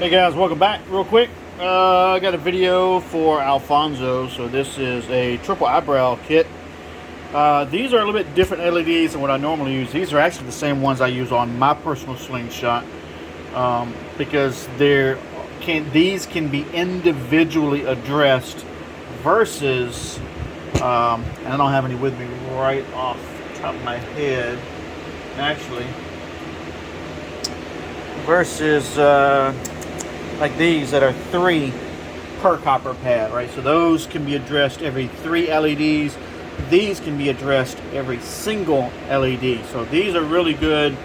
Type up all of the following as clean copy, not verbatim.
Hey guys, welcome back. Real quick, I got a video for Alfonso. So this is a triple eyebrow kit. These are a little bit different LEDs than what I normally use. These are actually the same ones I use on my personal slingshot, because these can be individually addressed versus, and I don't have any with me right off the top of my head, actually, versus like these that are 3 per copper pad, right? So those can be addressed every 3 LEDs. These can be addressed every single LED. So these are really good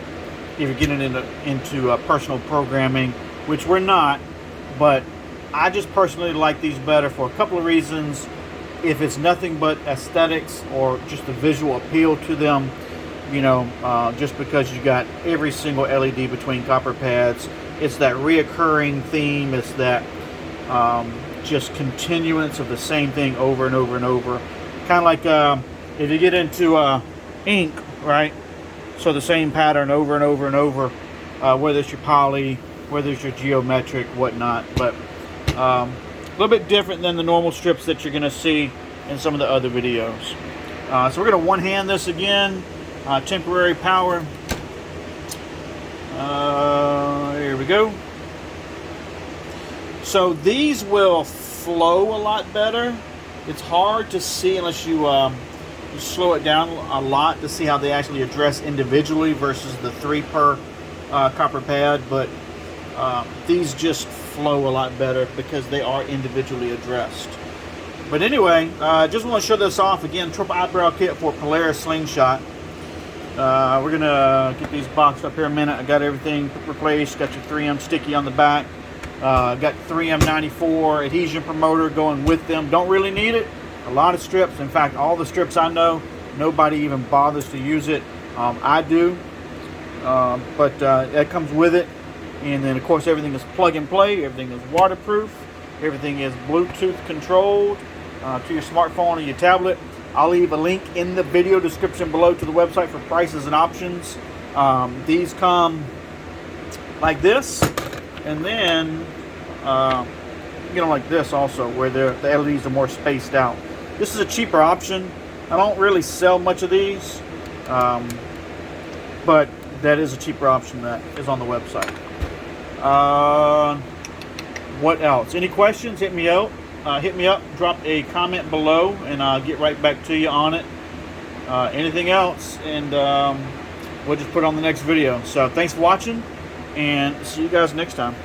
if you're getting into personal programming, which we're not, but I just personally like these better for a couple of reasons. If it's nothing but aesthetics or just the visual appeal to them, you know, just because you got every single LED between copper pads. It's that reoccurring theme. It's that just continuance of the same thing over and over and over. Kind of like if you get into ink, right? So the same pattern over and over and over, whether it's your poly, whether it's your geometric, whatnot. But a little bit different than the normal strips that you're going to see in some of the other videos. So we're going to one-hand this again. Temporary power. Here we go. So these will flow a lot better. It's hard to see unless you slow it down a lot to see how they actually address individually versus the 3 per copper pad. But these just flow a lot better because they are individually addressed. But anyway, just want to show this off again. Triple eyebrow kit for Polaris Slingshot. We're gonna get these boxed up here in a minute. I got everything replaced. Got your 3M sticky on the back. Got 3M 94 adhesion promoter going with them. Don't really need it. A lot of strips, in fact, all the strips I know, nobody even bothers to use it. I do, but that comes with it. And then, of course, everything is plug and play. Everything is waterproof. Everything is Bluetooth controlled to your smartphone or your tablet. I'll leave a link in the video description below to the website for prices and options. These come like this, and then like this also, where the LEDs are more spaced out. This is a cheaper option. I don't really sell much of these, but that is a cheaper option that is on the website. What else? Any questions? Hit me out. Hit me up, drop a comment below, and I'll get right back to you on it. Anything else, and we'll just put it on the next video. So thanks for watching, and see you guys next time.